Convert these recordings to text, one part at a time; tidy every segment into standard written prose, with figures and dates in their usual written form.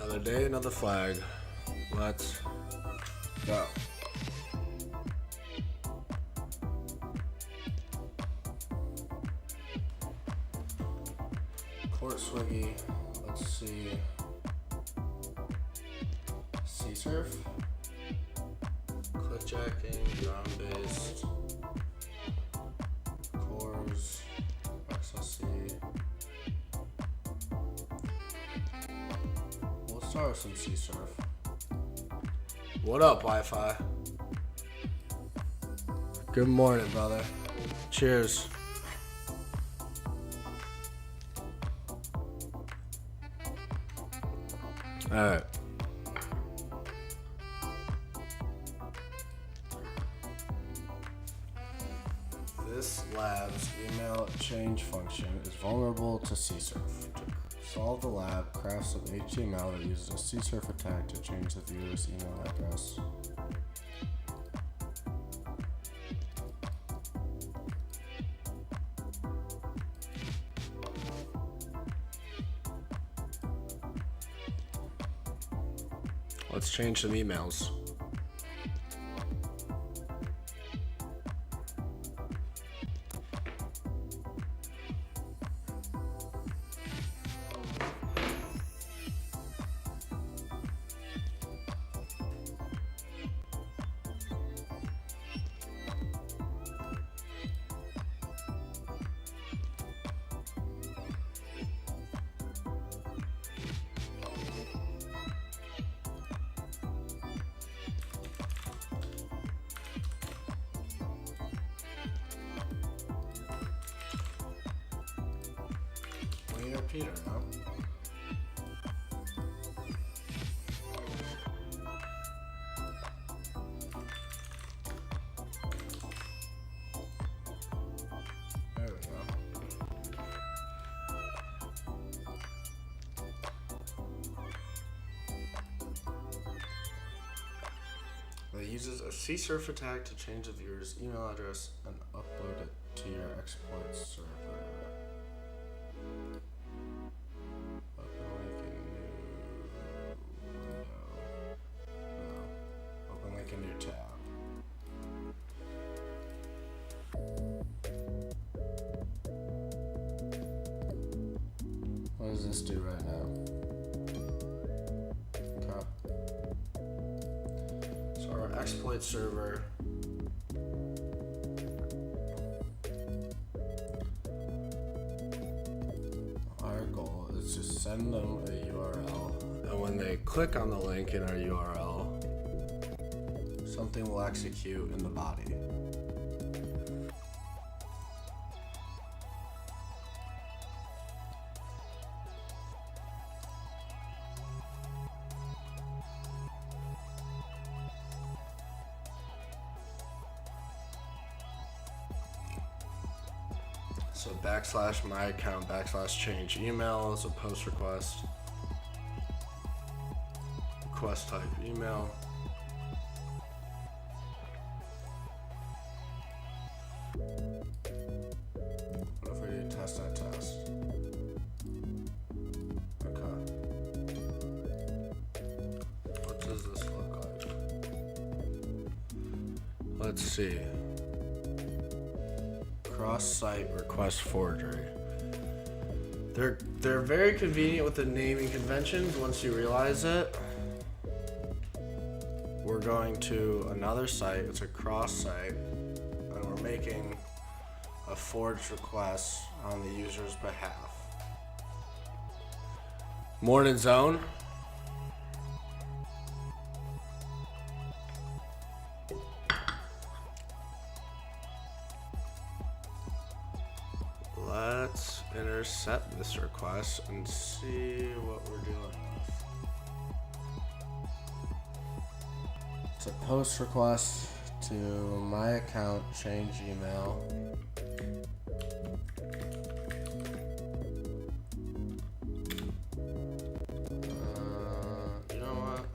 Another day, another flag. Let's go. Court swiggy. Let's see. CSRF. Clickjacking, ground-based. Cores. XLC. We'll start with some CSRF. What up, Wi-Fi? Good morning, brother. Cheers. All right. This lab's email change function is vulnerable to CSRF. To solve the lab, craft some HTML that uses a CSRF attack to change the viewer's email address. Let's change some emails. Peter, no? There we go. It uses a CSRF attack to change the viewer's email address and upload it to your exploit server. New tab. What does this do right now? Okay. So our exploit server our goal is to send them a URL, and when they click on the link in our URL, something will execute in the body. So / my account / change email is a post request. Request type email. What if we do test that test? Okay. What does this look like? Let's see. Cross-site request forgery. They're very convenient with the naming conventions once you realize it. We're going to another site. It's a cross-site. And we're making a forged request on the user's behalf. Morning zone. Let's intercept this request and see what we're dealing with. It's a post request to my account, change email. You know what?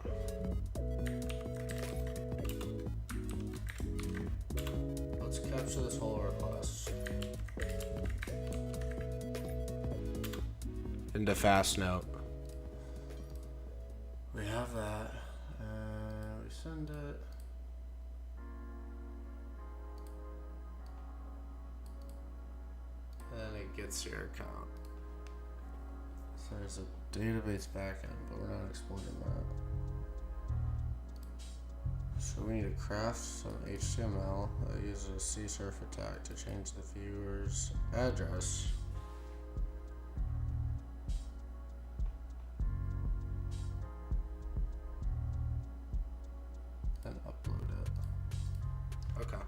Let's capture this whole request into fast note. have that, and we send it. And it gets your account. So there's a database backend, but we're not exploiting that. So we need to craft some HTML that uses a CSRF attack to change the viewer's address. And upload it. Okay.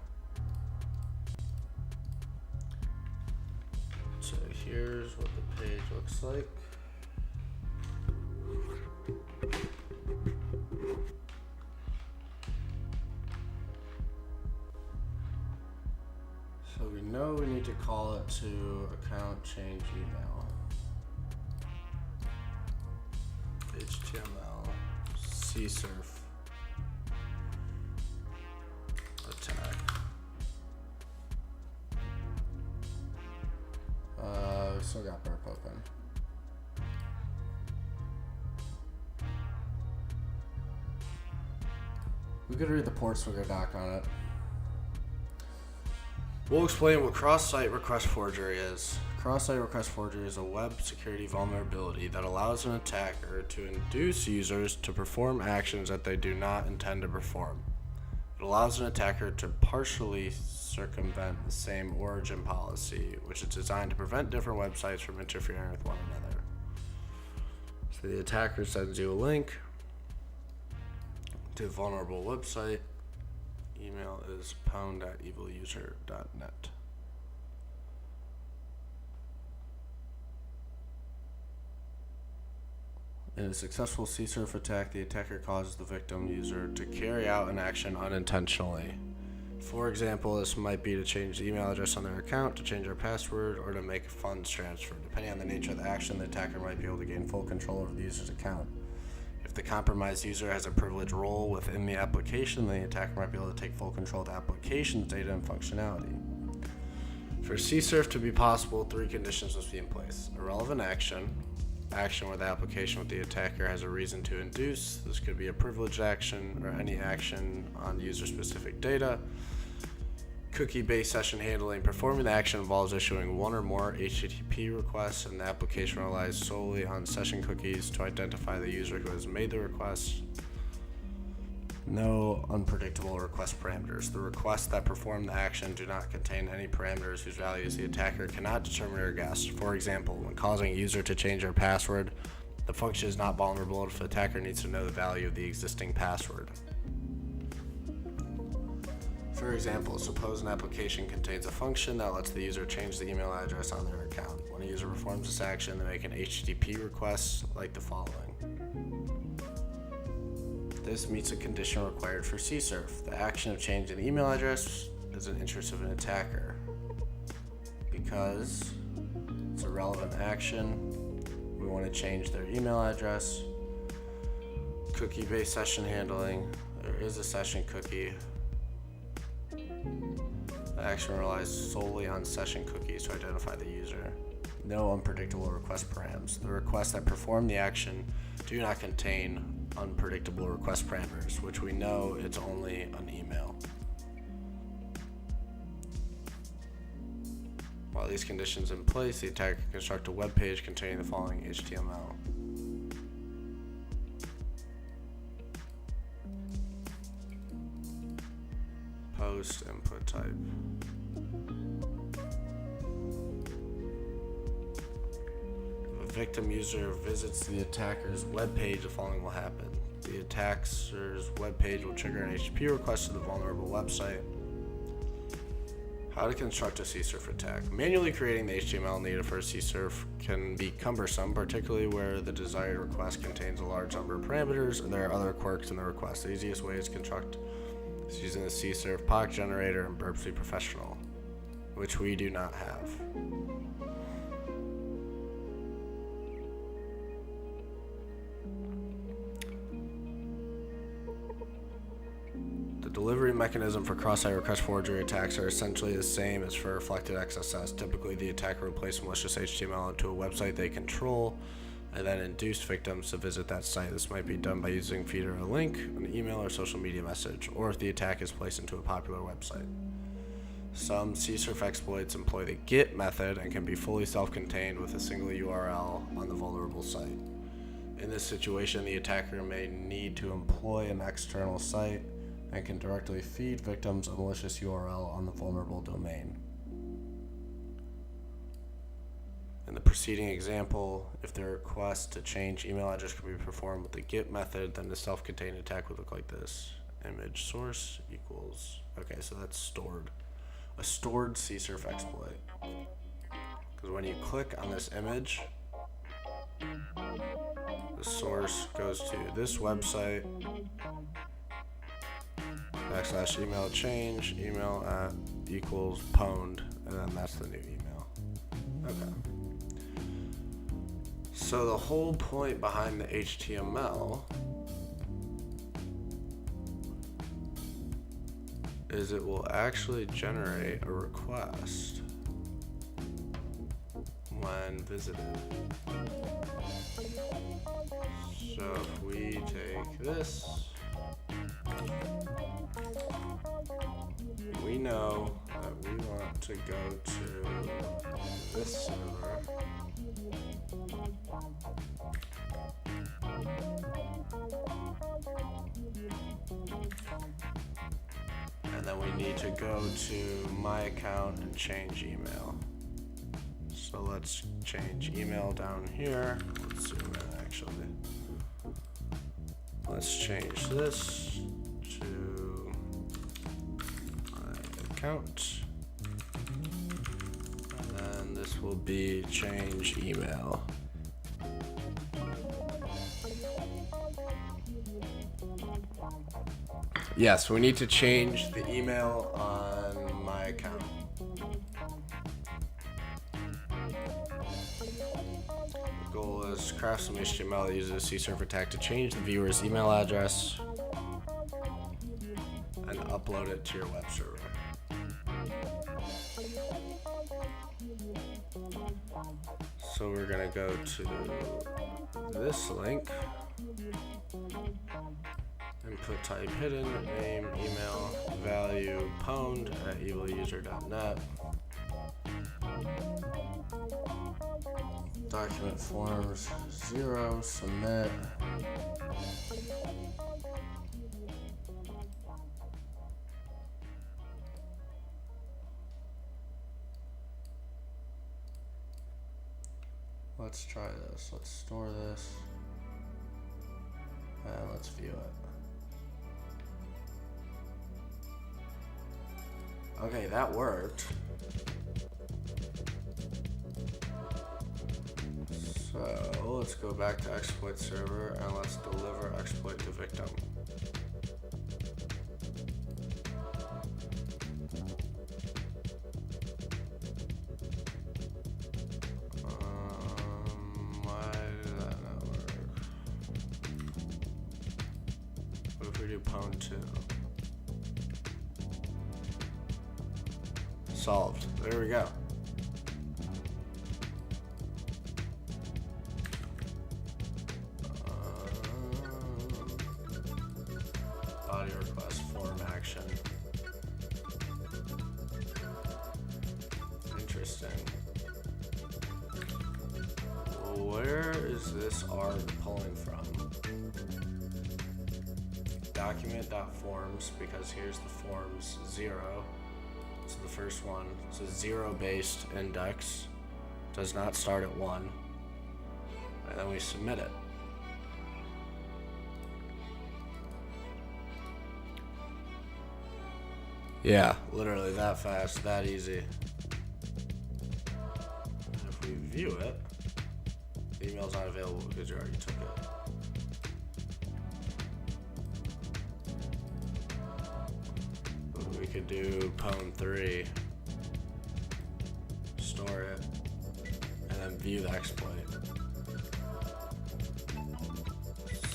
So here's what the page looks like. So we know we need to call it to account change email. HTML CSRF attack. We still got burp open. We could read the Portswigger doc on it. We'll explain what cross-site request forgery is. Cross-site request forgery is a web security vulnerability that allows an attacker to induce users to perform actions that they do not intend to perform. It allows an attacker to partially circumvent the same origin policy, which is designed to prevent different websites from interfering with one another. So the attacker sends you a link to a vulnerable website. Email is pound@eviluser.net. In a successful CSRF attack, the attacker causes the victim user to carry out an action unintentionally. For example, this might be to change the email address on their account, to change their password, or to make funds transfer. Depending on the nature of the action, the attacker might be able to gain full control over the user's account. If the compromised user has a privileged role within the application, the attacker might be able to take full control of the application's data and functionality. For CSRF to be possible, 3 conditions must be in place. A relevant action where the application with the attacker has a reason to induce. This could be a privileged action or any action on user-specific data. Cookie-based session handling. Performing the action involves issuing one or more HTTP requests, and the application relies solely on session cookies to identify the user who has made the request. No unpredictable request parameters. The requests that perform the action do not contain any parameters whose values the attacker cannot determine or guess. For example, when causing a user to change their password, the function is not vulnerable if the attacker needs to know the value of the existing password. For example, suppose an application contains a function that lets the user change the email address on their account. When a user performs this action, they make an HTTP request like the following. This meets a condition required for CSRF. The action of changing the email address is an interest of an attacker. Because it's a relevant action, we want to change their email address. Cookie-based session handling. There is a session cookie. The action relies solely on session cookies to identify the user. No unpredictable request params. The requests that perform the action do not contain unpredictable request parameters, which we know it's only an email. While these conditions in place, the attacker can construct a web page containing the following HTML. Post input type. If a victim user visits the attacker's web page, the following will happen. The attacker's web page will trigger an HTTP request to the vulnerable website. How to construct a CSRF attack. Manually creating the HTML needed for a CSRF can be cumbersome, particularly where the desired request contains a large number of parameters and there are other quirks in the request. The easiest way is to construct using the CSRF POC generator and Burpsy Professional, which we do not have. The delivery mechanism for cross-site request forgery attacks are essentially the same as for reflected XSS. Typically, the attacker will place malicious HTML into a website they control. and then induce victims to visit that site. This might be done by using feeder a link, an email, or social media message, or if the attack is placed into a popular website. Some CSRF exploits employ the GET method and can be fully self-contained with a single URL on the vulnerable site. In this situation, the attacker may need to employ an external site and can directly feed victims a malicious URL on the vulnerable domain. In the preceding example, if the request to change email address can be performed with the GET method, then the self-contained attack would look like this. Image source equals, okay, so that's stored. A stored CSRF exploit. Because when you click on this image, the source goes to this website, / email change, email at equals pwned, and then that's the new email. Okay. So the whole point behind the HTML is it will actually generate a request when visited. So if we take this, we know that we want to go to this server. And then we need to go to my account and change email. So let's change email down here. Let's zoom in actually. Let's change this to my account. And then this will be change email. Yes, we need to change the email on my account. The goal is to craft some HTML that uses a CSRF attack to change the viewer's email address and upload it to your web server. So we're going to go to this link. Input type hidden, name, email, value, pwned at eviluser.net. Document forms 0, submit. Let's try this. Let's store this. And let's view it. Okay, that worked. So let's go back to exploit server and let's deliver exploit to victim. Why did that not work? What if we do pwn 2? Solved. There we go. Body request form action. Interesting. Where is this R pulling from? Document.forms, because here's the forms 0. So the first one, it's a 0-based index, does not start at 1, and then we submit it. Yeah, literally that fast, that easy. And if we view it, the email's not available because you already took it. We could do pwn 3, store it, and then view the exploit.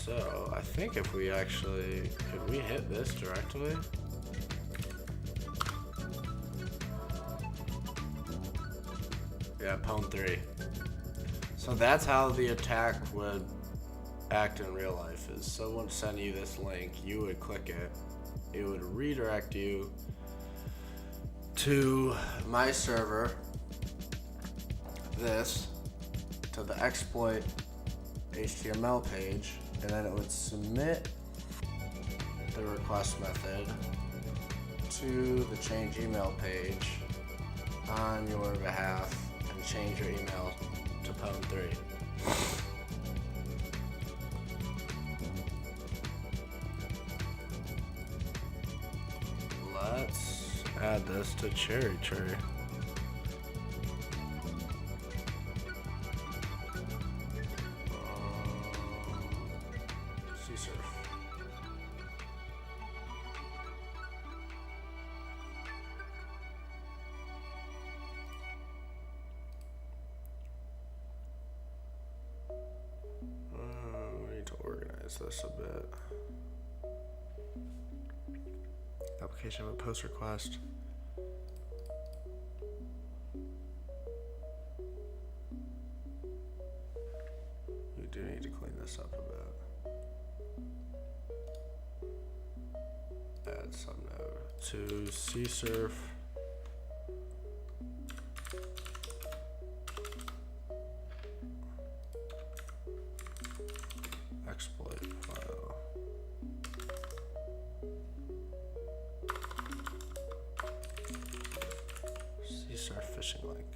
So I think if we actually, could we hit this directly? Yeah, pwn 3. So that's how the attack would act in real life. Is someone send you this link, you would click it, it would redirect you to my server, to the exploit HTML page, and then it would submit the request method to the change email page on your behalf and change your email to Pwn3. Let's add this to Cherry Tree. CSRF. We need to organize this a bit. Application of a post request. We do need to clean this up a bit. Add some node to CSRF. Exploit file. CSRF phishing link.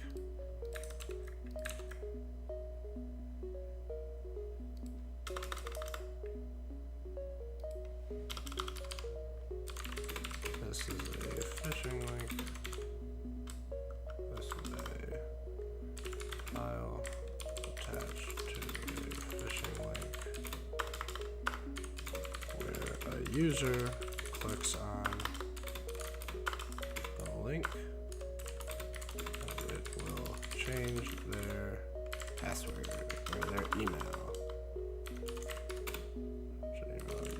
This is a phishing link. This is a file attached to a phishing link where a user clicks on the link and it will change their password or their email.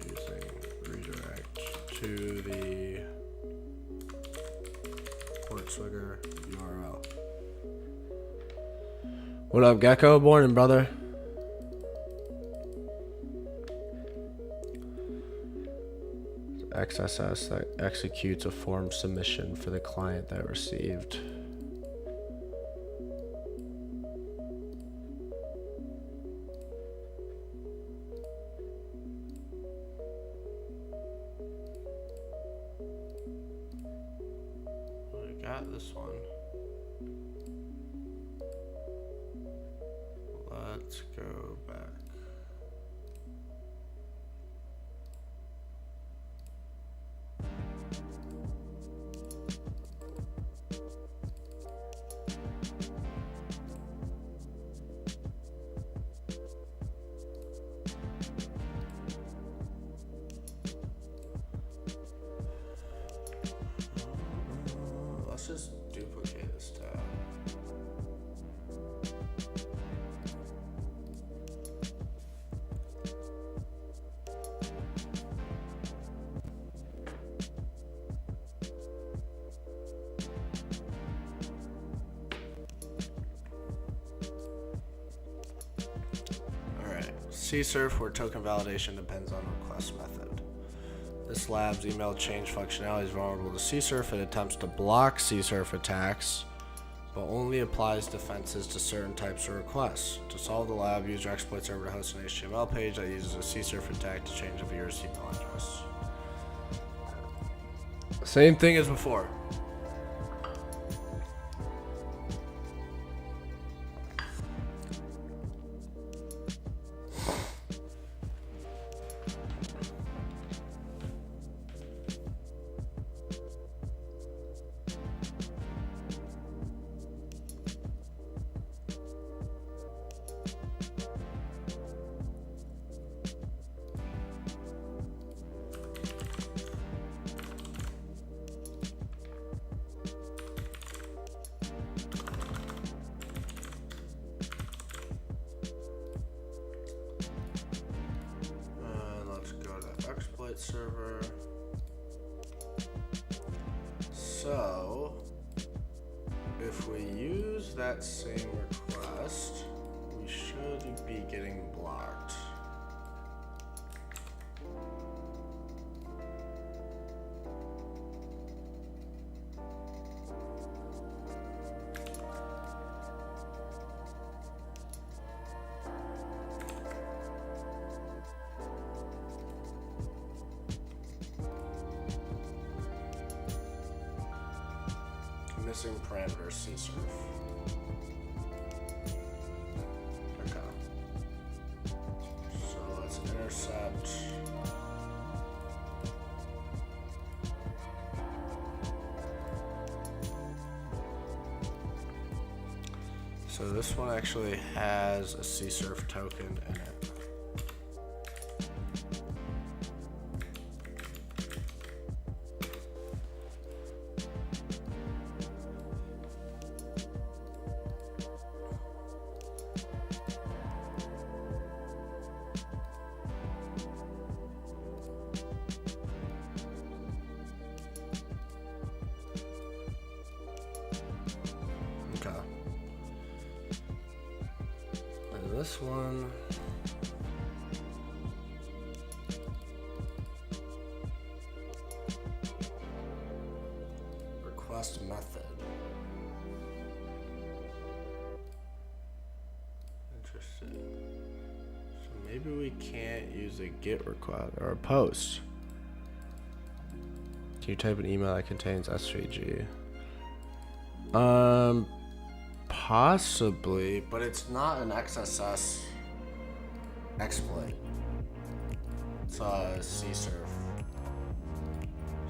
Using redirect to the Portswigger URL. What up, Gecko? Morning, brother. XSS that executes a form submission for the client that received. I got this one. Let's go back. Let's just duplicate this tab. Alright, CSRF, where token validation depends on request method. This lab's email change functionality is vulnerable to CSRF. It attempts to block CSRF attacks, but only applies defenses to certain types of requests. To solve the lab, user exploits server to host an HTML page that uses a CSRF attack to change the viewer's email address. Same thing as before. Server. So if we use that same request, we Might be getting blocked. Missing parameter CSRF. Okay. So let's intercept. So this one actually has a CSRF token in it. This one, request method. Interesting. So maybe we can't use a GET request or a post. Can you type an email that contains SVG? Possibly, but it's not an XSS exploit. It's a CSRF.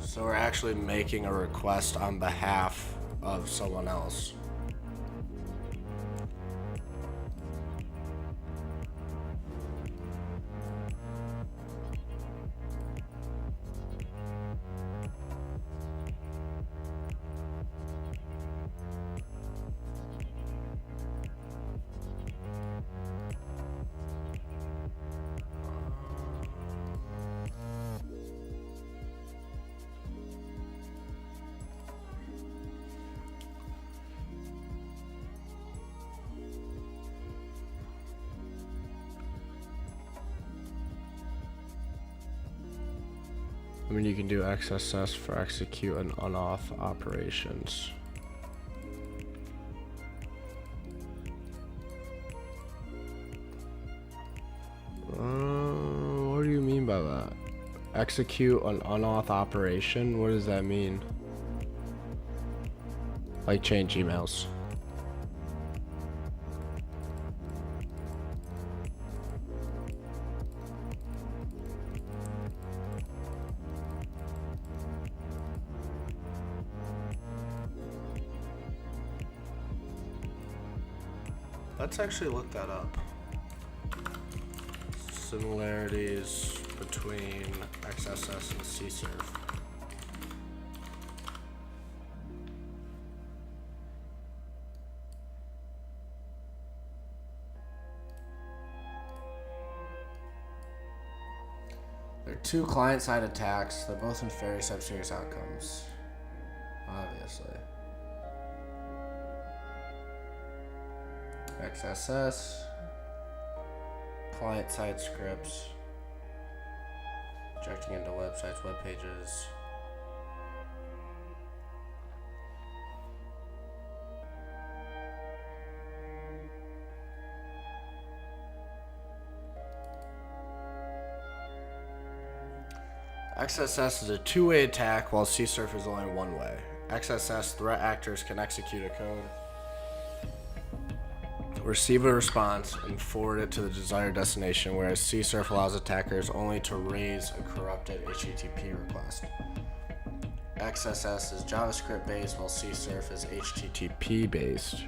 So we're actually making a request on behalf of someone else. I mean, you can do XSS for execute and on-off operations. What do you mean by that? Execute an on-off operation? What does that mean? Like change emails. Let's actually look that up. Similarities between XSS and CSRF. There are two client-side attacks. They're both in very serious outcomes, obviously. XSS, client-side scripts, injecting into websites, web pages. XSS is a two-way attack, while CSRF is only one way. XSS threat actors can execute a code, receive a response, and forward it to the desired destination, whereas CSRF allows attackers only to raise a corrupted HTTP request. XSS is JavaScript based, while CSRF is HTTP based.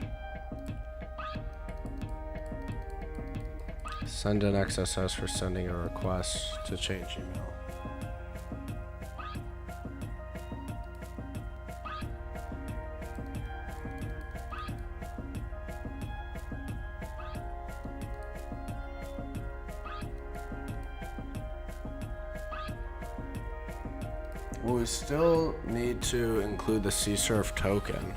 Send an XSS for sending a request to change email. Well, we still need to include the CSRF token.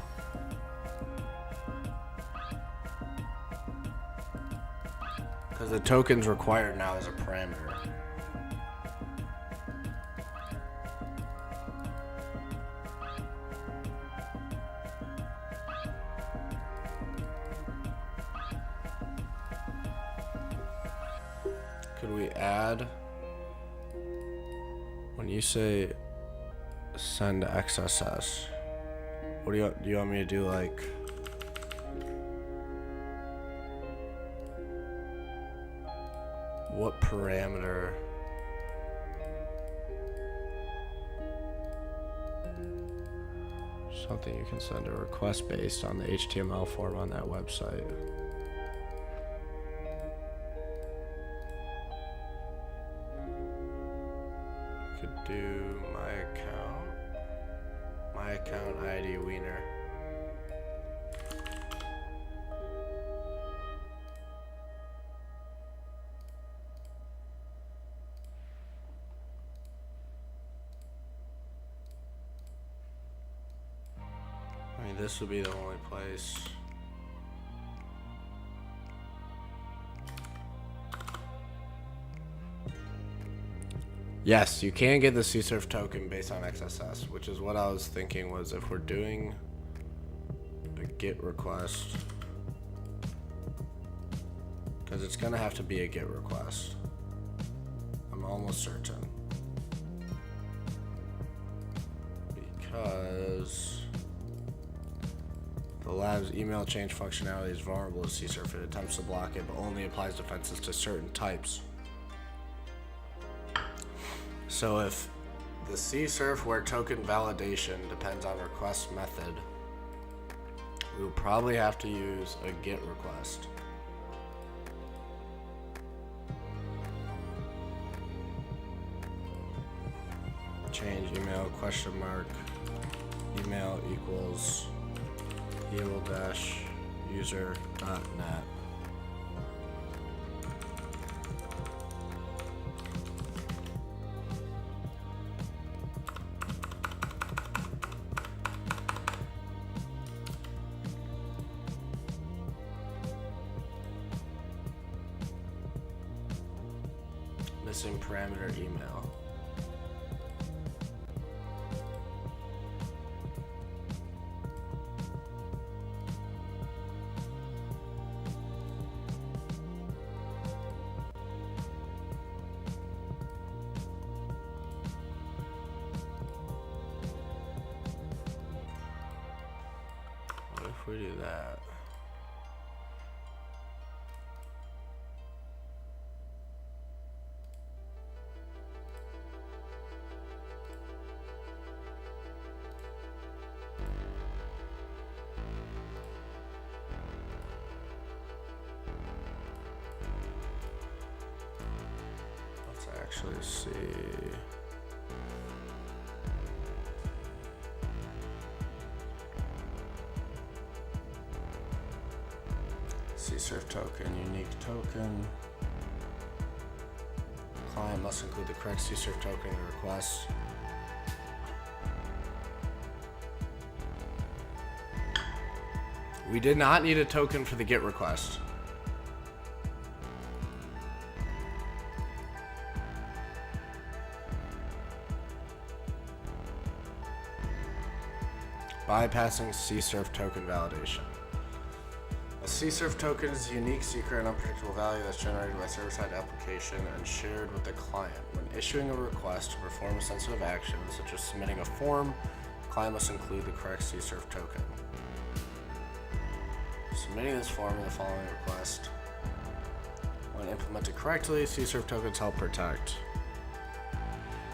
Because the token's required now as a parameter. Could we add, when you say send XSS, what do you want me to do, like what parameter? Something you can send a request based on the HTML form on that website. Could do my account ID wiener. I mean, this would be the only place. Yes, you can get the CSRF token based on XSS, which is what I was thinking was if we're doing a GET request, because it's going to have to be a GET request. I'm almost certain. Because the lab's email change functionality is vulnerable to CSRF. It attempts to block it, but only applies defenses to certain types. So if the CSRF where token validation depends on request method, we will probably have to use a GET request. Change email question mark email equals heal-user.net. Missing parameter email. What if we do that? Actually see. CSRF token, unique token. Client must include the correct CSRF token in the request. We did not need a token for the GET request. Bypassing CSRF token validation. A CSRF token is a unique, secret, and unpredictable value that's generated by server-side application and shared with the client. When issuing a request to perform a sensitive action, such as submitting a form, the client must include the correct CSRF token. Submitting this form in the following request. When implemented correctly, CSRF tokens help protect.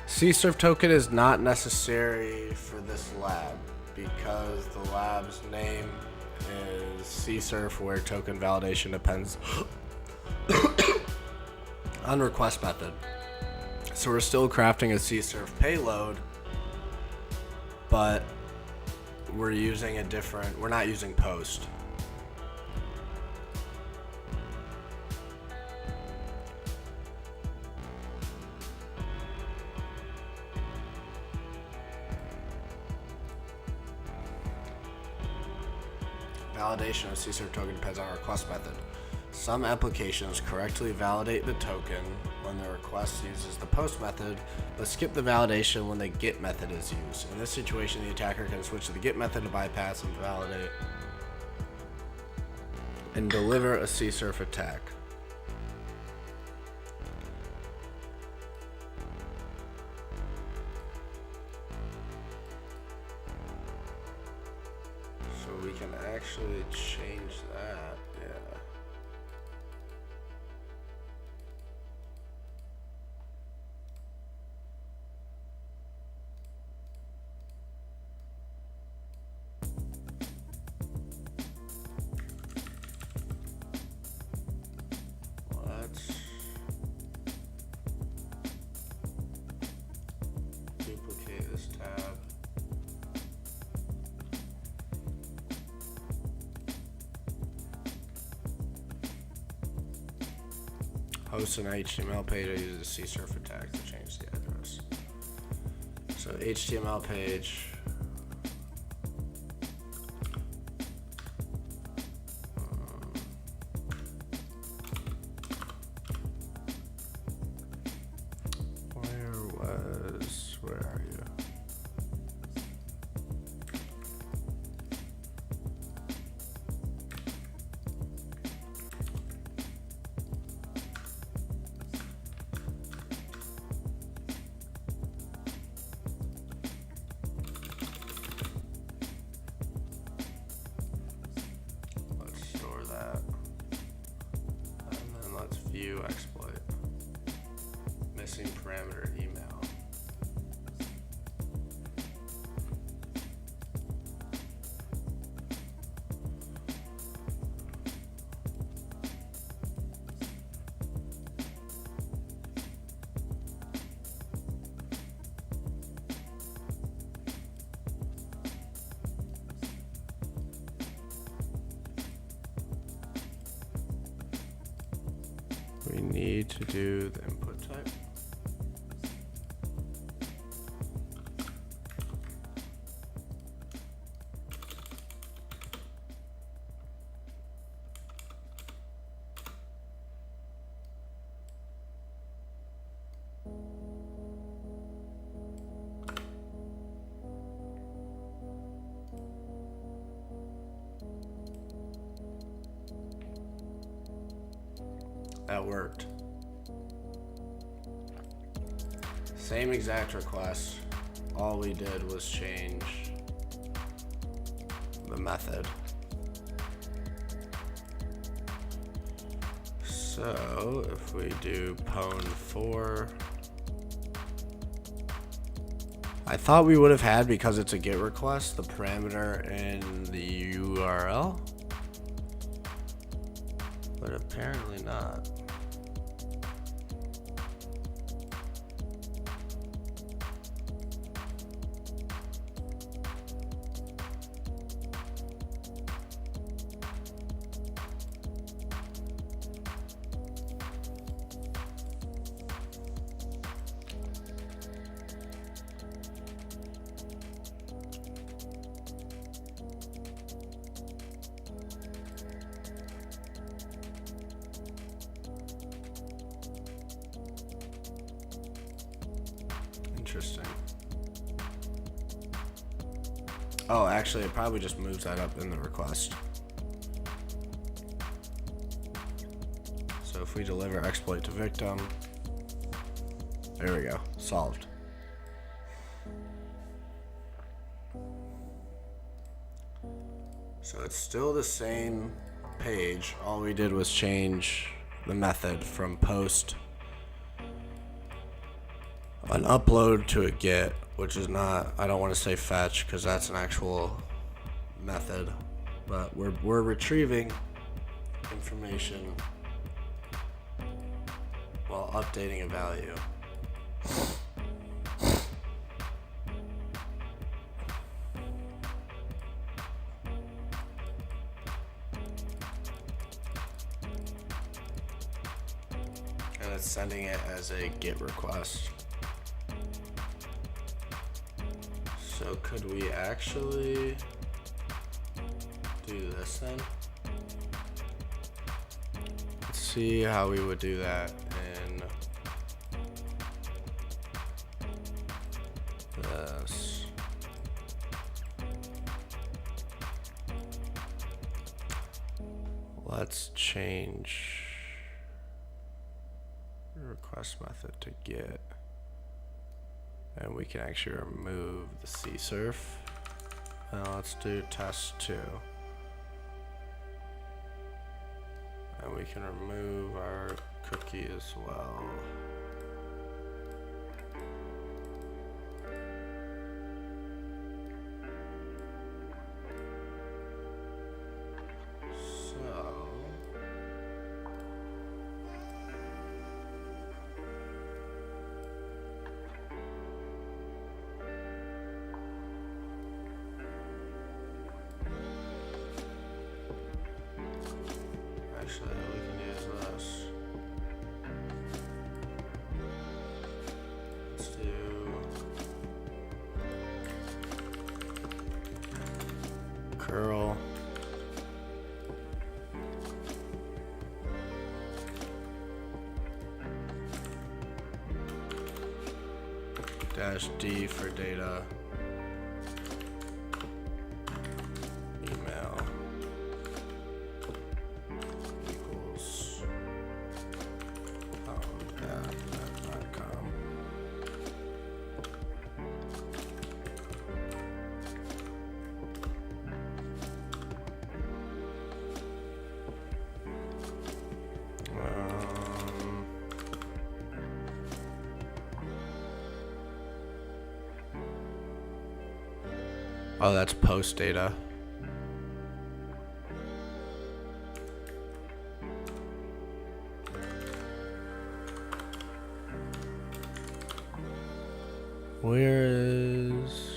CSRF token is not necessary for this lab, because the lab's name is CSRF where token validation depends on request method. So we're still crafting a CSRF payload, but we're using a different, we're not using post. Validation of CSRF token depends on our request method. Some applications correctly validate the token when the request uses the post method, but skip the validation when the get method is used. In this situation, the attacker can switch to the get method to bypass and validate and deliver a CSRF attack. So we can actually change that, yeah. Let's duplicate this tab. Host an HTML page. I use a CSRF attack to change the address. So HTML page. Where are you? Let's store that. And then let's view exploit. Missing parameter email. We need to do the input type. That worked. Same exact request. All we did was change the method. So if we do pwn4, I thought we would have had, because it's a GET request, the parameter in the URL, but apparently not. Interesting. Oh, actually, it probably just moves that up in the request. So if we deliver exploit to victim, there we go, solved. So it's still the same page. All we did was change the method from post an upload to a get, which is not, I don't want to say fetch because that's an actual method, but we're retrieving information while updating a value. And it's sending it as a GET request. So could we actually do this then? see how we would do that in this. Let's change request method to get, and we can actually remove the CSRF. Now let's do test 2. And we can remove our cookie as well. Actually, we can use this. Let's do curl -d for data email equals .com. Oh, that's post data. Where is...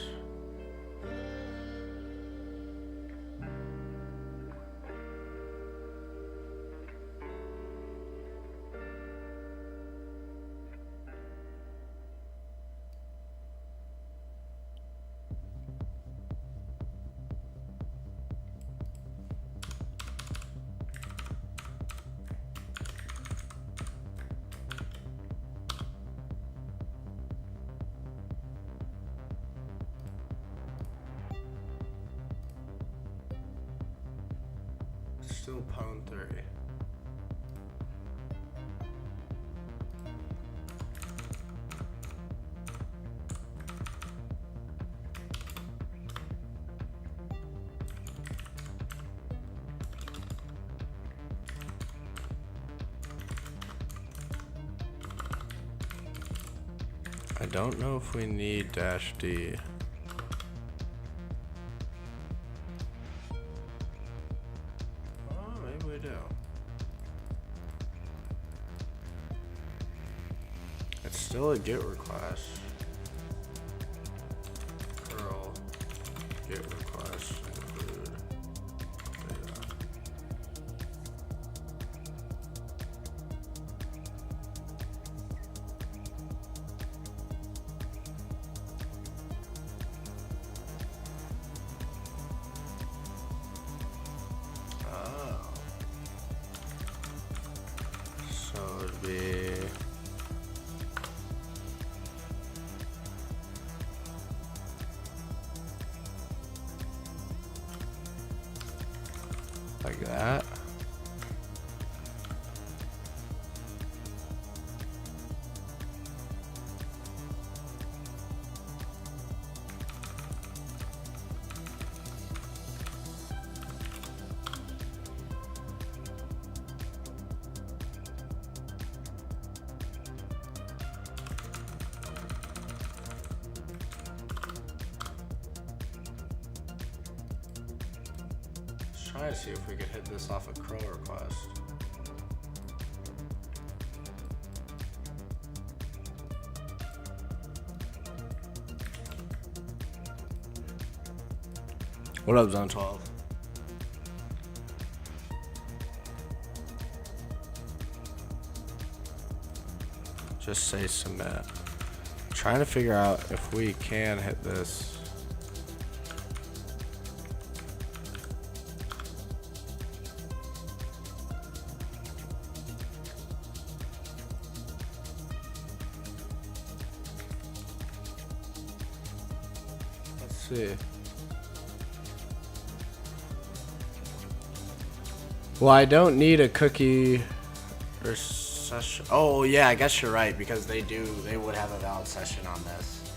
Still Pwn 3. I don't know if we need -d. It's still a GET request. Curl GET request include data. Oh. So it'd be like that. Try to see if we could hit this off a curl request. What up, Zone 12? Just say submit. Trying to figure out if we can hit this. see. Well, I don't need a cookie or session. Oh yeah, I guess you're right because they would have a valid session on this.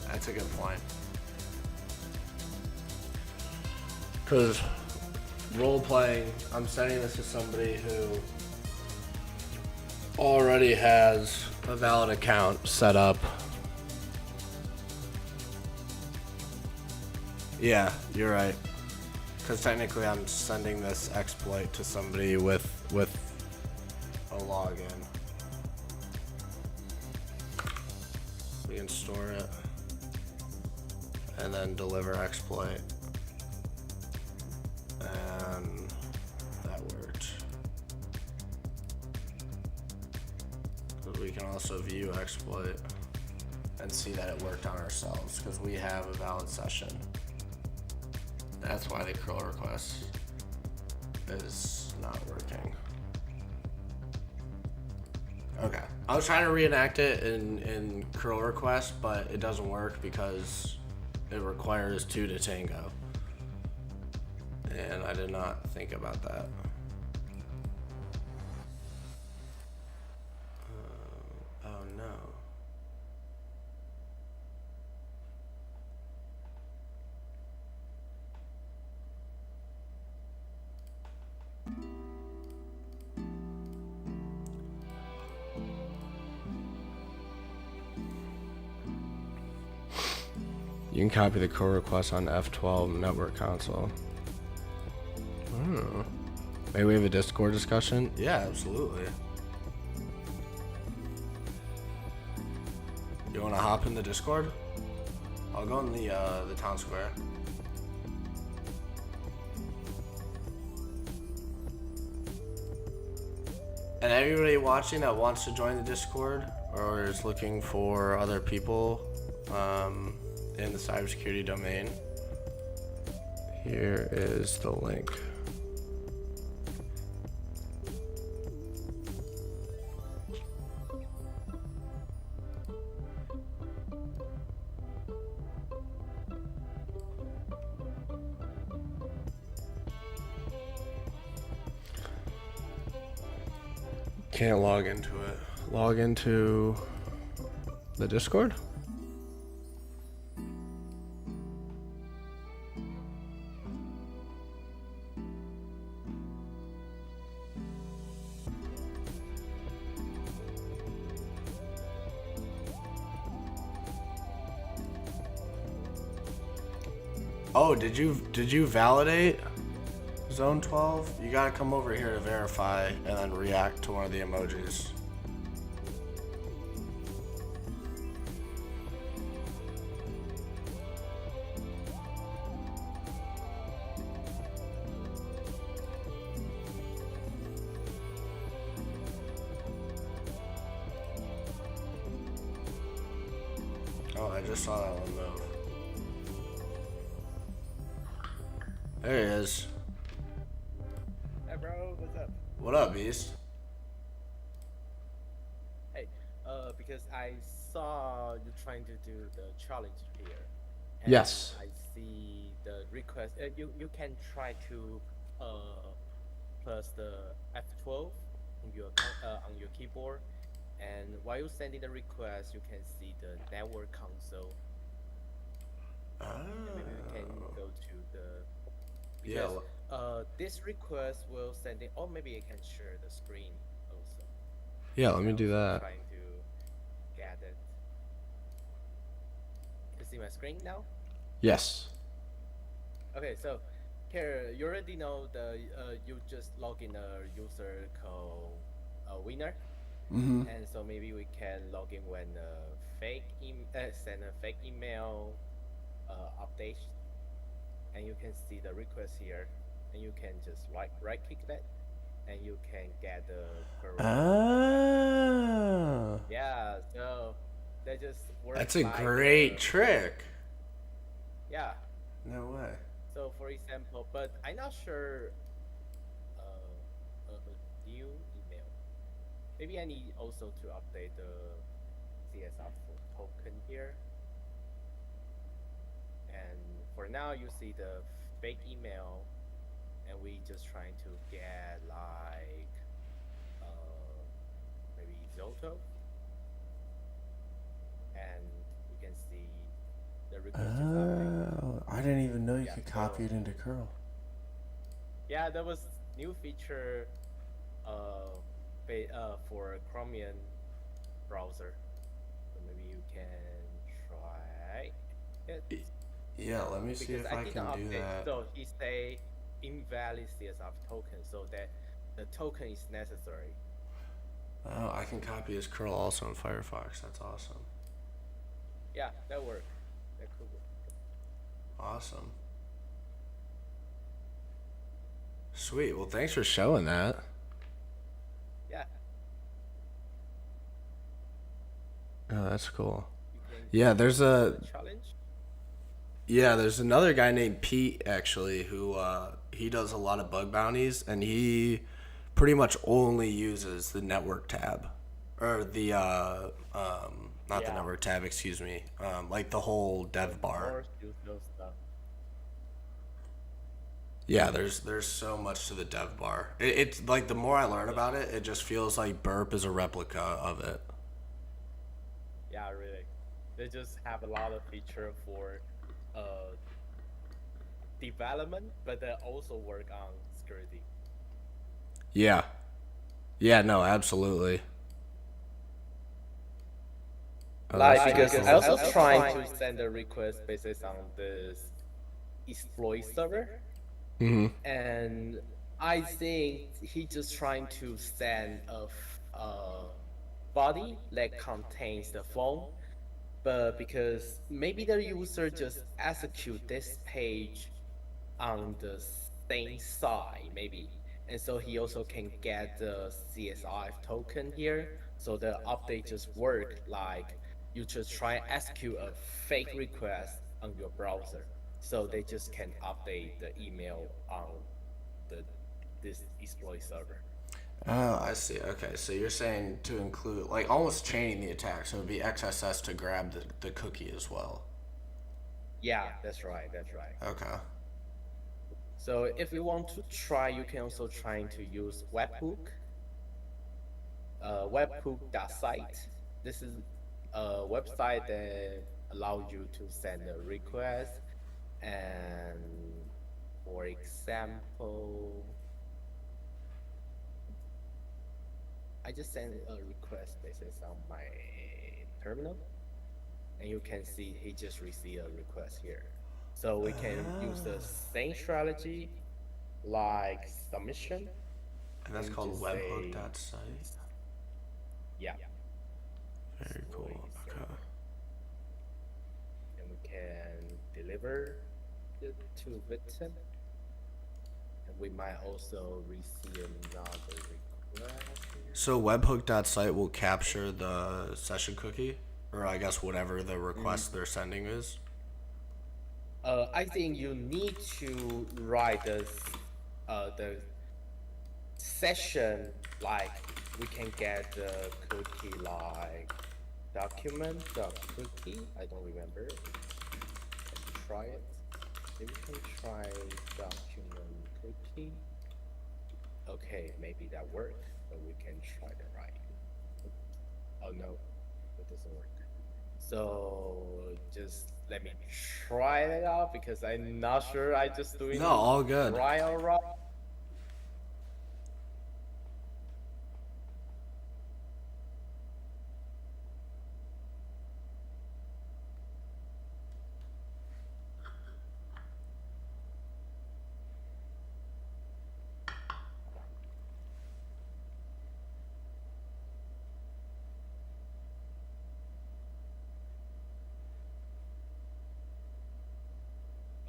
That's a good point. Because role playing, I'm sending this to somebody who already has a valid account set up. Yeah, you're right. Because technically I'm sending this exploit to somebody with a login. We can store it and then deliver exploit. And that worked. But we can also view exploit and see that it worked on ourselves because we have a valid session. That's why the curl request is not working. Okay. I was trying to reenact it in curl request, but it doesn't work because it requires 2 to tango. And I did not think about that. Oh no. You can copy the curl request on F12 network console. Oh. Maybe we have a Discord discussion? Yeah, absolutely. You want to hop in the Discord? I'll go in the town square. And everybody watching that wants to join the Discord or is looking for other people in the cybersecurity domain, here is the link. Can't log into it. Log into the Discord? Oh, did you validate Zone 12? You gotta come over here to verify and then react to one of the emojis. Oh, I just saw that one move. There he is. Hey bro, what's up? What up, Beast? Hey, because I saw you trying to do the challenge here. And Yes. I see the request. You can try to press the F12 on your keyboard, and while you're sending the request, you can see the network console. Oh. And maybe we can go to the Yeah. this request will send it, or maybe I can share the screen also. Yeah, let me do Also that. trying to get it. You see my screen now? Yes. Okay, so here you already know the you just log in a user called winner, Mm-hmm. and so maybe we can log in when send a fake email update, and you can see the request here, and you can just right click that, and you can get the correct. Oh. Yeah, so that just works. That's a like, great trick. Yeah. No way. So for example, but I'm not sure new email. Maybe I need also to update the CSRF token here. And for now, you see the fake email, and we just trying to get like uh, maybe Zoto, and you can see the request just update. Oh, I didn't even know you Yeah, could copy so it into curl. yeah, that was new feature uh, for Chromium browser. So maybe you can try it Yeah, let me see because if I I didn't can do update. that. So he say invalid CSRF token, so that the token is necessary. Oh, I can copy his curl also in Firefox. That's awesome. Yeah, that work. That could work. Awesome. Sweet. Well, thanks for showing that. Yeah, Oh, that's cool. you can Yeah, just there's use a the challenge. yeah, there's another guy named Pete actually who he does a lot of bug bounties and he pretty much only uses the network tab or the not the Yeah, network tab, excuse me. Like the whole the dev bar. more use those stuff. Yeah, there's so much to the dev bar. It's like the more I learn about it, it just feels like Burp is a replica of it. Yeah, really. They just have a lot of feature for uh development, but they also work on security. Yeah. Yeah, no, absolutely. Oh, that's Like pretty because I cool. also trying to send a request based on this exploit server, and I think he just trying to send a body that contains the phone, but because maybe the user just execute this page on the same side, maybe. And so he also can get the CSRF token here. So the update just work like you just try and execute a fake request on your browser. So they just can update the email on the this exploit server. Oh, I see. Okay, so you're saying to include, like, almost chaining the attack, so it would be XSS to grab the cookie as well. Yeah, that's right. That's right. Okay. So if you want to try, you can also try to use webhook, webhook.site. This is a website that allows you to send a request. And for example, I just sent a request based on my terminal, and you can see he just received a request here. So we can use the same strategy like submission And that's and called just say, webhook.site. yeah, Very exploit cool. Okay. server. And we can deliver it to victim. And we might also receive another request here. So webhook.site will capture the session cookie, or I guess whatever the request they're sending is. I think you need to write the session like we can get the cookie like document dot cookie. I don't remember. Let me try it. Maybe we can try document cookie. Okay, maybe that work, but we can try the right. Oh no, that doesn't work. So just let me try it out because I'm not sure I just doing No, all good. right or wrong.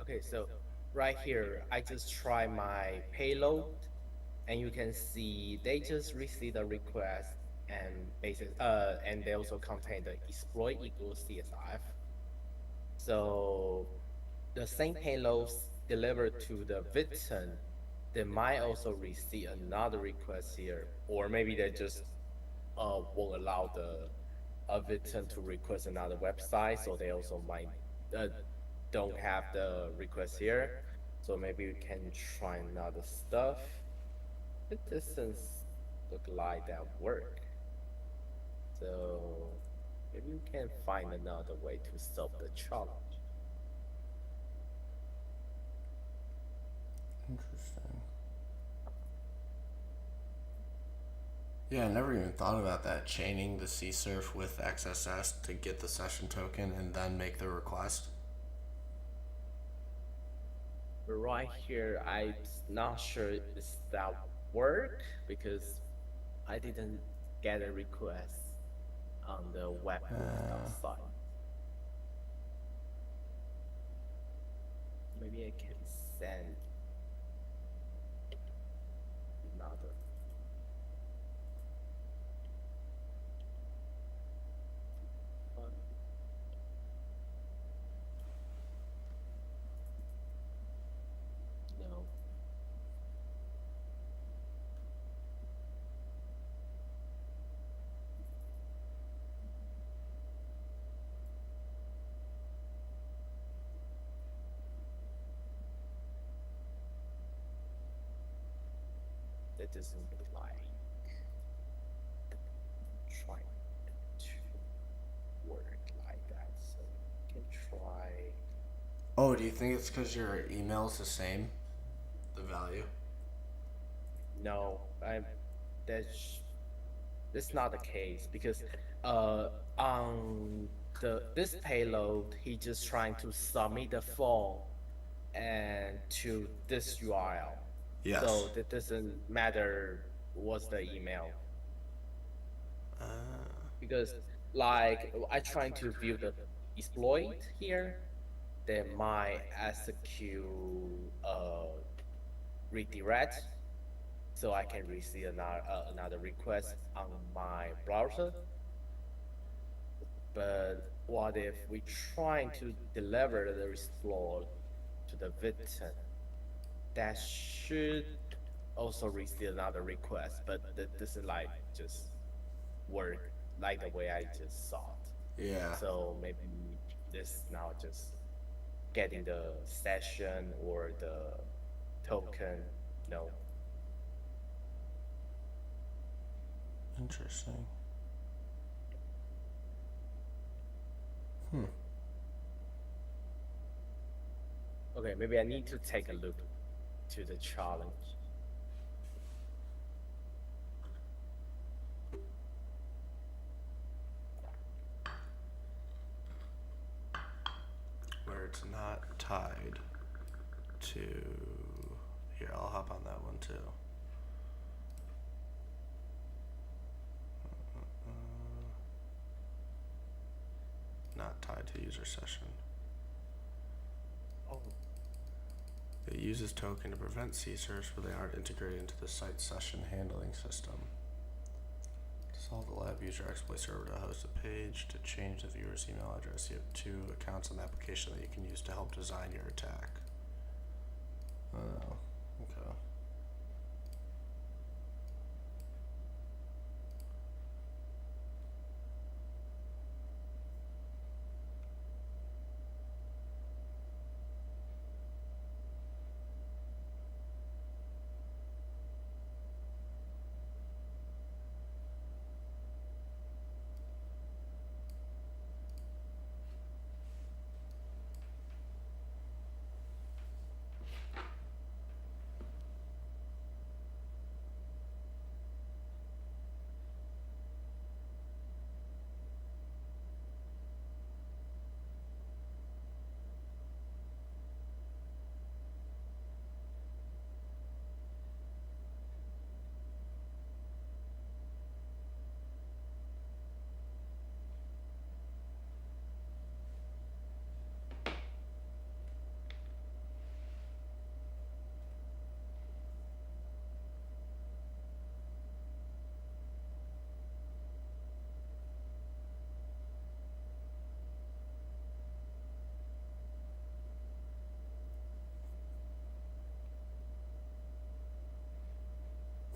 Okay, so right here, I just try my payload, and you can see they just received a request, and they also contain the exploit equals CSRF. So the same payloads delivered to the victim, they might also receive another request here, or maybe they just won't allow the a victim to request another website, so they also might uh, don't have the request here. So maybe we can try another stuff. It doesn't look like that work. So maybe we can find another way to solve the challenge. Interesting. Yeah, I never even thought about that, chaining the CSRF with XSS to get the session token and then make the request. But right here, I'm not sure is that work because I didn't get a request on the webhook.site. Maybe I can send another. One. No. That doesn't look like trying to work like that. So we can try. Oh, do you think it's because your email's the same? The value? No, that's not the case because uh on this payload he just trying to submit the form and to this URL. Yes. So that doesn't matter what's the email Uh, because like I trying to view the exploit here, then my SQ redirect so I can receive another request on my browser. But what if we trying to deliver the exploit to the victim? That should also receive another request, but that doesn't like just work like the way I just saw it. yeah. So maybe this now just getting the session or the token. No. Interesting. Hmm. Okay, maybe I need to take a look to the challenge. Where it's not tied to. Here, I'll hop on that one too. Not tied to user session. Oh, It uses token to prevent CSRFs where they aren't integrated into the site session handling system. To solve the lab, use your exploit server to host a page to change the viewer's email address. You have 2 accounts on the application that you can use to help design your attack. Oh, okay.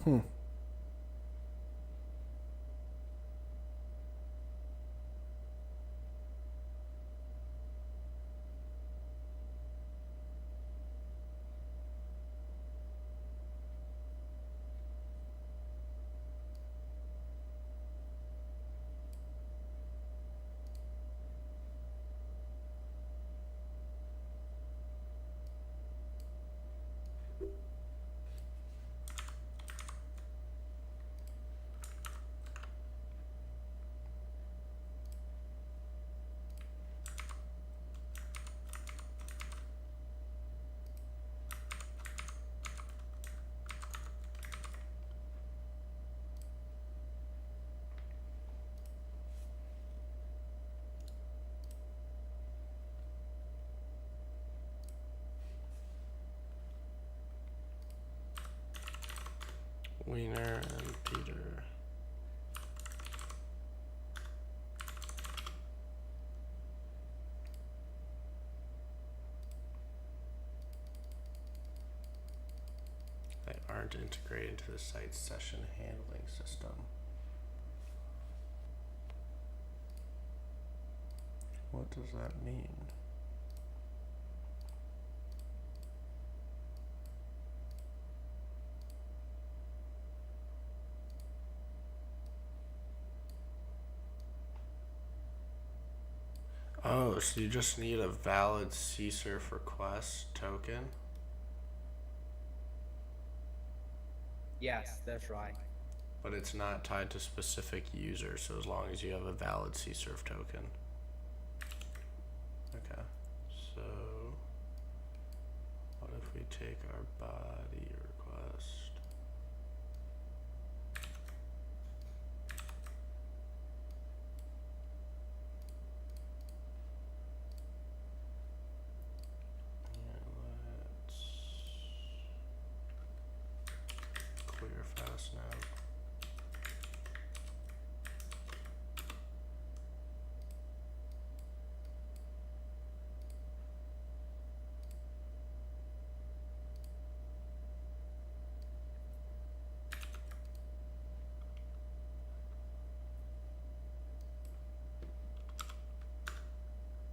Hmm. Wiener and Peter. They aren't integrated into the site's session handling system. What does that mean? Oh, so you just need a valid CSRF request token? Yes, that's right. But it's not tied to specific users, so as long as you have a valid CSRF token. Okay, so what if we take our body request? And let's clear fast now.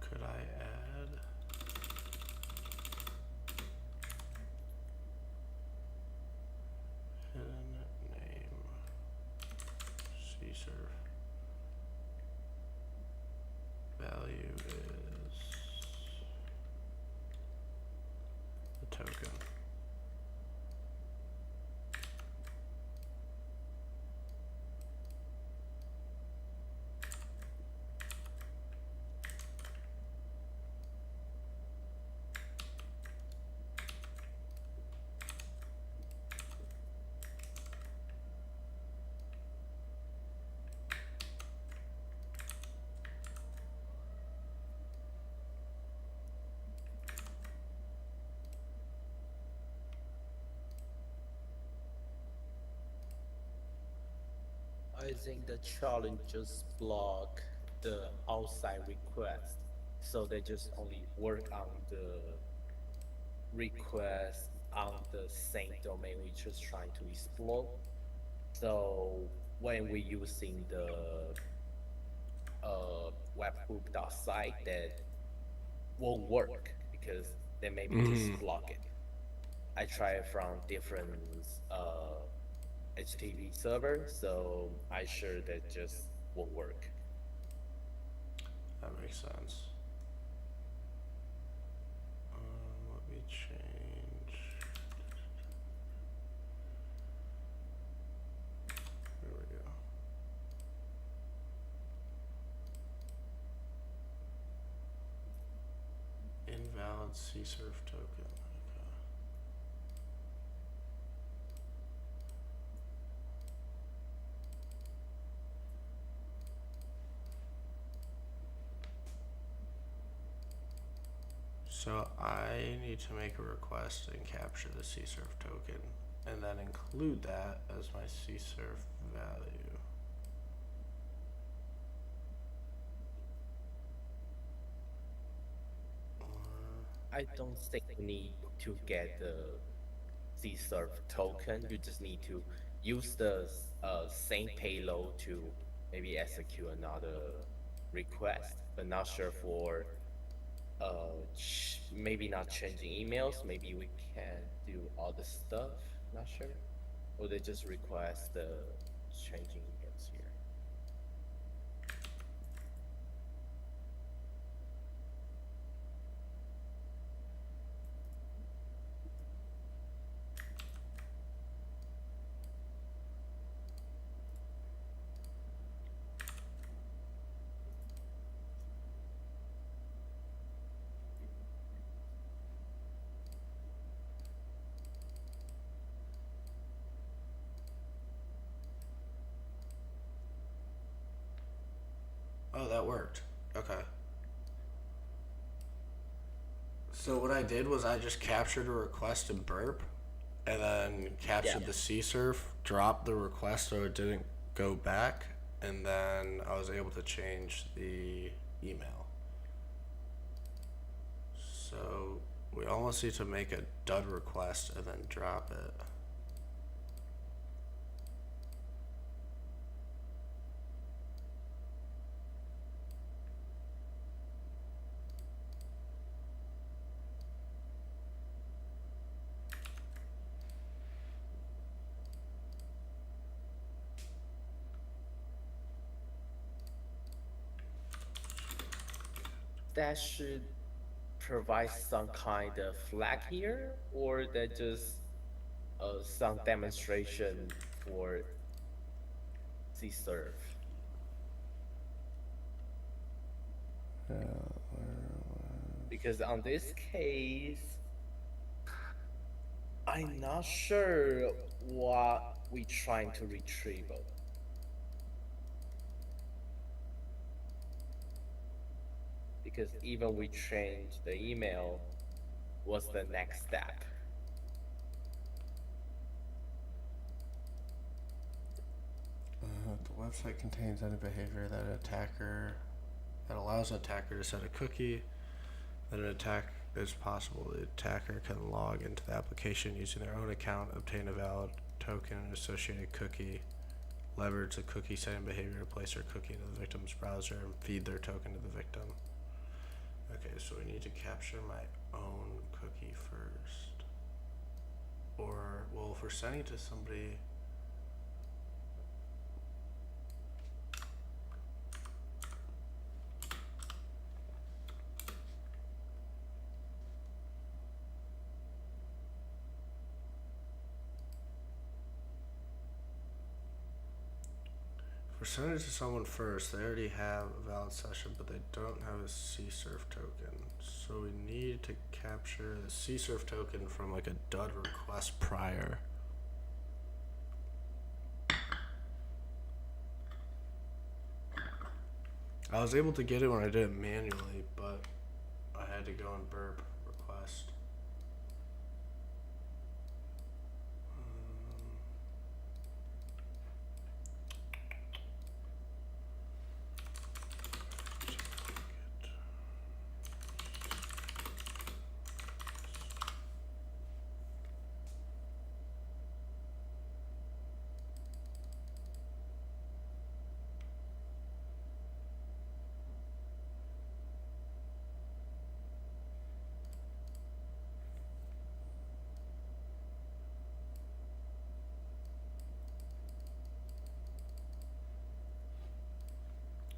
Could I add? Hidden name. CSRF. Value is the token. I think the challenge just block the outside request. So they just only work on the request on the same domain we're just trying to explore. So when we're using the webhook.site, that won't work because they maybe just block it. I try it from different HTTP server, so I sure that just won't work. That makes sense. Let me change. There we go. Invalid CSRF token. Okay. So I need to make a request and capture the CSRF token and then include that as my CSRF value. I don't think you need to get the CSRF token. You just need to use the same payload to maybe execute another request, but not sure for maybe not changing emails. Maybe we can do all the stuff. Not sure, or they just request the changing emails here. Oh, that worked. Okay. So what I did was I just captured a request in burp and then captured the CSRF, dropped the request so it didn't go back, and then I was able to change the email. So we almost need to make a dud request and then drop it. That should provide some kind of flag here, or that just some demonstration for CSRF. Because on this case, I'm not sure what we trying to retrieve. Because even we change the email, what's the next step? The website contains any behavior that allows an attacker to set a cookie. That an attack is possible. The attacker can log into the application using their own account, obtain a valid token and associated cookie, leverage the cookie setting behavior to place their cookie into the victim's browser, and feed their token to the victim. Okay, so we need to capture my own cookie first. Or, well, if we're sending it to somebody, we're sending it to someone first, they already have a valid session, but they don't have a CSRF token. So we need to capture the CSRF token from like a dud request prior. I was able to get it when I did it manually, but I had to go and burp request.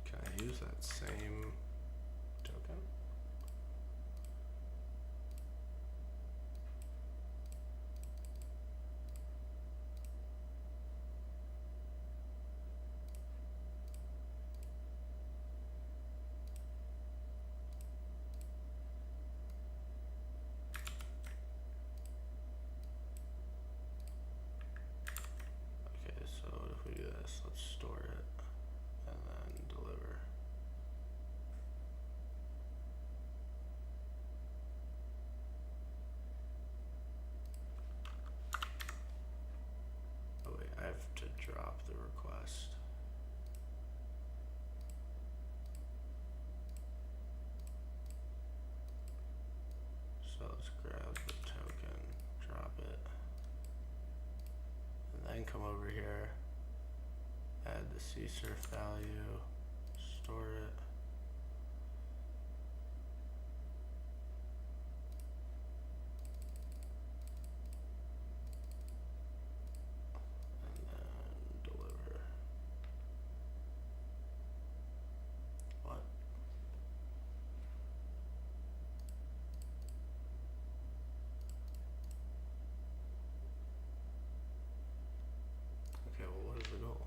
Can I use that same token? Okay, so if we do this, let's store it and then deliver. Oh wait, I have to drop the request. So let's grab the token, drop it, and then come over here, add the CSRF value, store it. And then deliver. What? Okay, well, what is the goal?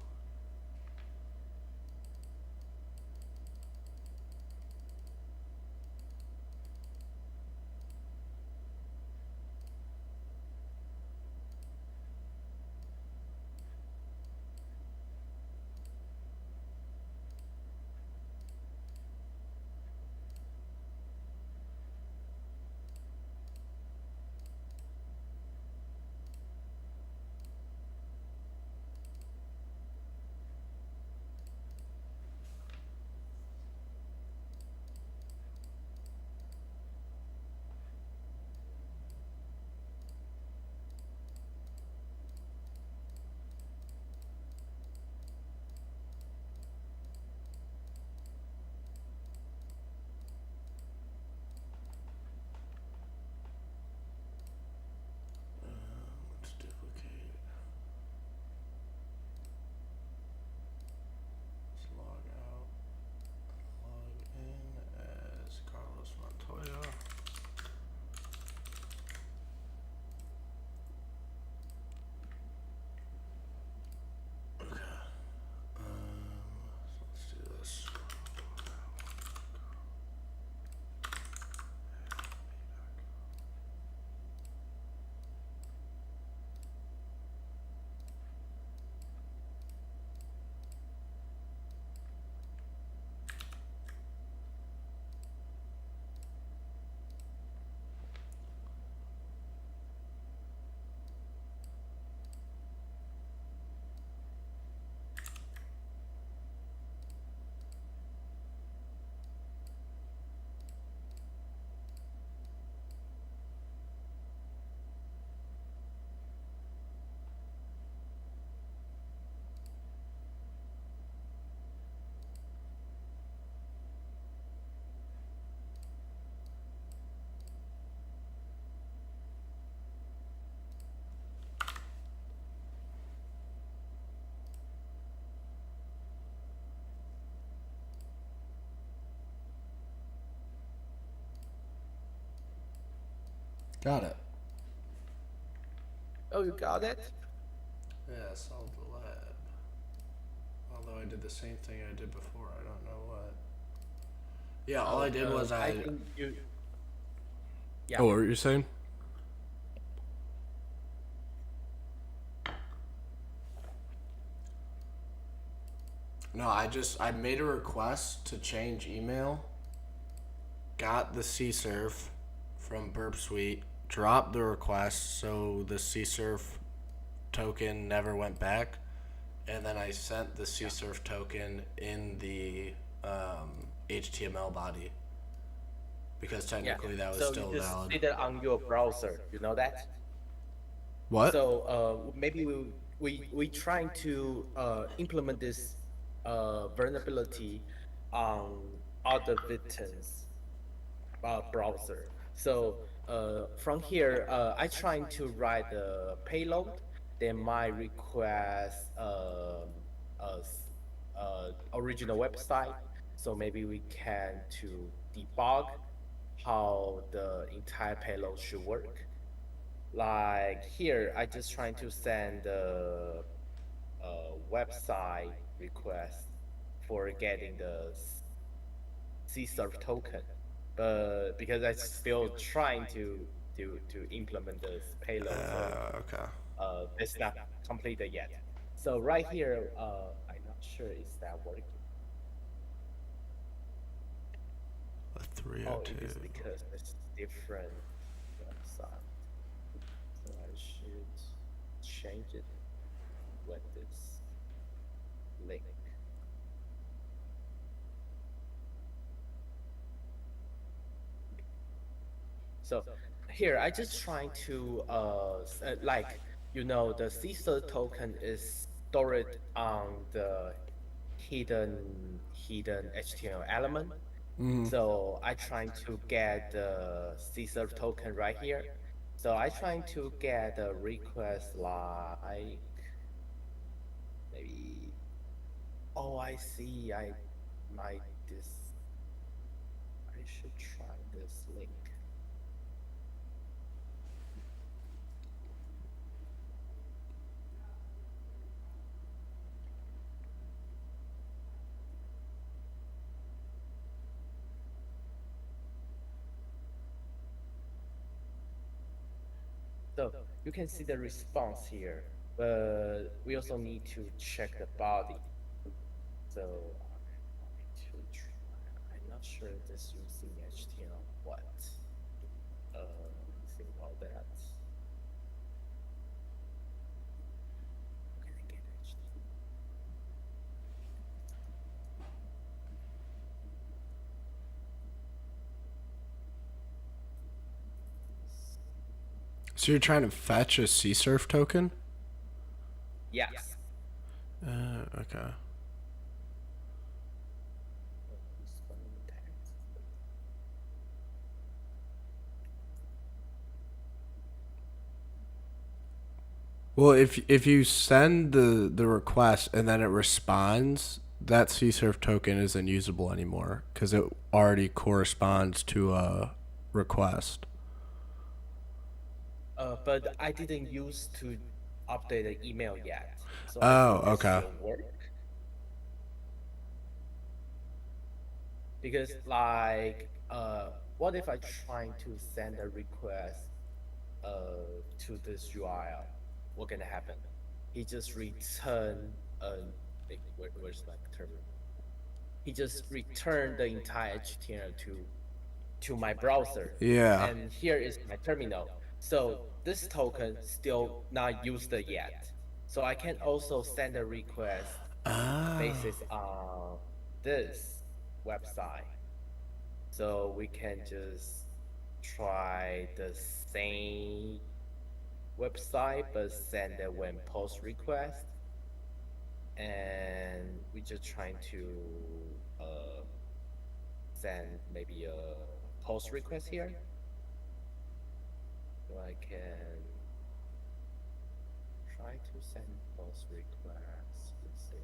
Got it. Oh, you got it? Yeah, solve the lab. Although I did the same thing I did before. I don't know what. Yeah, all I did was I think you. Yeah. Oh, what were you saying? No, I made a request to change email, got the CSRF from Burp Suite, dropped the request so the CSRF token never went back, and then I sent the CSRF token in the HTML body because Yeah. technically that was So you still just valid. did it on your browser. You know that? What? So maybe we trying to implement this vulnerability on other victims browser. So from here, I trying to write the payload. Then my request original website. So maybe we can to debug how the entire payload should work. Like here, I just trying to send the website request for getting the CSRF token, but because I still trying to implement this payload, so Okay. it's not completed yet. So right here, I'm not sure is that working. A Oh, it is 302. because it's different website. So I should change it with this link. So here I just trying to like the Caesar token is stored on the hidden HTML element. So I trying to get the Caesar token right here. So I trying to get a request like maybe. Oh, I see. I might this. I should try this link. So you can see the response here, but we also need to check the body. So I need to try. I'm not sure this using HTML what. Think about that. How can I get HTML? So you're trying to fetch a CSRF token? Yes. Okay. Well, if you send the request and then it responds, that CSRF token isn't usable anymore because it already corresponds to a request. But I didn't use to update the email yet, so I Oh, think this okay. still work. Because like, what if I trying to send a request to this URL? What gonna happen? He just return like, where's my terminal? He just returned the entire HTML to my browser, Yeah. and here is my terminal. So this token still not used yet. So I can also send a request Oh. basis on this website. So we can just try the same website but send it when post request, and we just trying to send maybe a post request here. So I can try to send post requests. Let's see.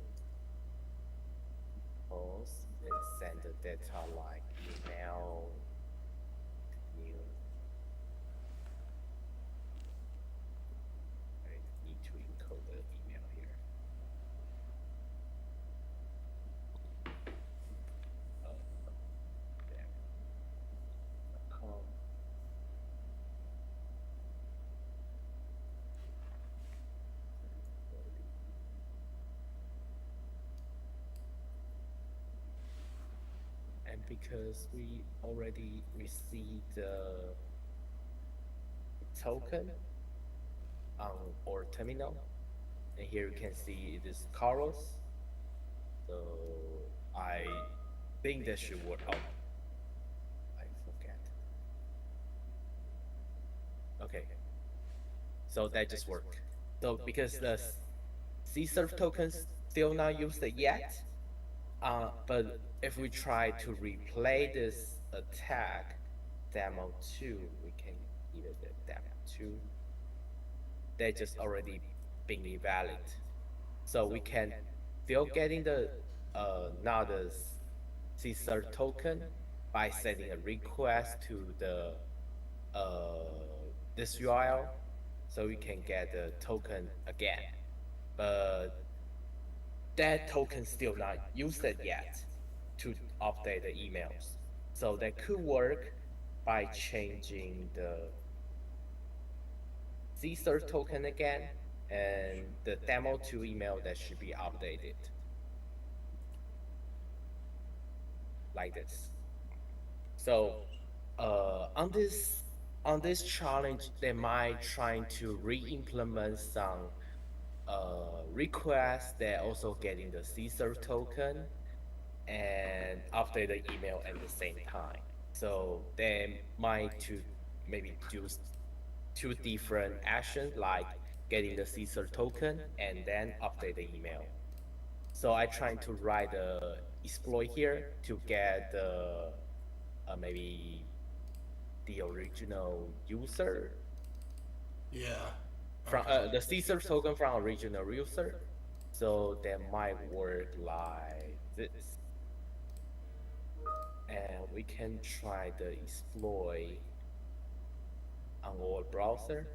Post and send the data like email, new. because we already received the token on our terminal. And here you can see it is Carlos. So I think that should work. Oh, I forget. Okay, so that just worked. So because the CSRF tokens still not used yet, but if we try to replay this attack demo 2, we can give it a demo 2. They just already been invalid. So we can still getting the now the CSRF token by sending a request to the this URL, so we can get the token again. But that token still not used yet to update the emails. So that could work by changing the CSRF token again, and the demo 2 email that should be updated like this. So on this challenge, they might trying to re-implement some requests. They're also getting the CSRF token and update the email at the same time. So they might to maybe do 2 different actions, like getting the CSRF token and then update the email. So I trying to write a exploit here to get the maybe the original user Yeah. from the CSRF token from original user. So that might work like this. And we can try the exploit on our browser.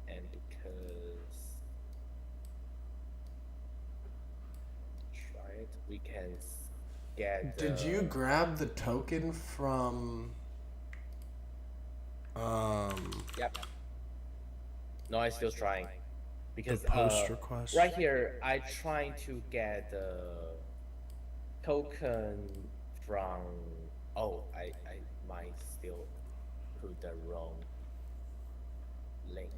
And because try it, we can get. Did you grab the token from? Yep. No, I'm still trying because post request? right here I trying to get the token from. Oh, I might still put the wrong link.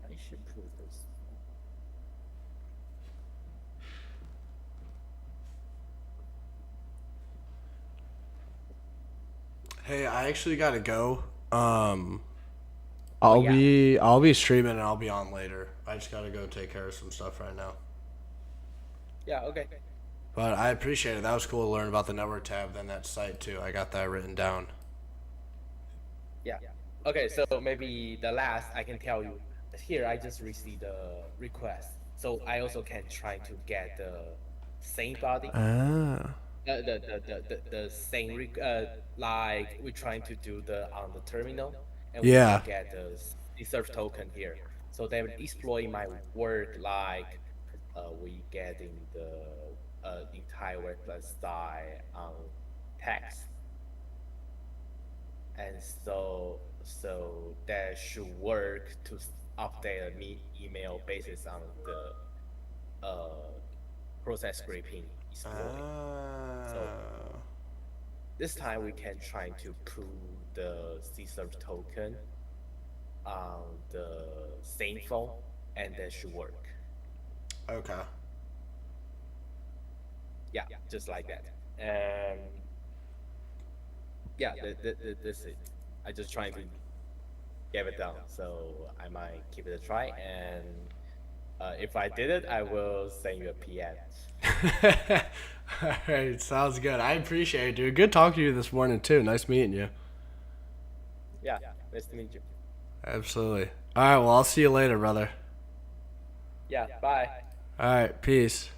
I should put this. Hey, I actually gotta go. Oh, yeah. I'll be streaming and I'll be on later. I just gotta go take care of some stuff right now. Yeah. Okay. But I appreciate it. That was cool to learn about the network tab, then that site too. I got that written down. Yeah. Okay. So maybe the last I can tell you here. I just received a request, so I also can try to get the same body. Ah. The same like we're trying to do the on the terminal, and we Yeah. can get the reserve token here. So they exploit my work like we getting the entire website on text, and so that should work to update a email basis on the process scraping exploit. So this time we can try to put the CSRF token on the same phone, and that should work. Okay. Yeah, just like that. And yeah, this is it. I just trying to get it down, so I might give it a try. And if I did it, I will send you a PM. All right, sounds good. I appreciate it, dude. Good talking to you this morning too. Nice meeting you. Yeah, nice to meet you. Absolutely. All right, well, I'll see you later, brother. Yeah, bye. All right, peace.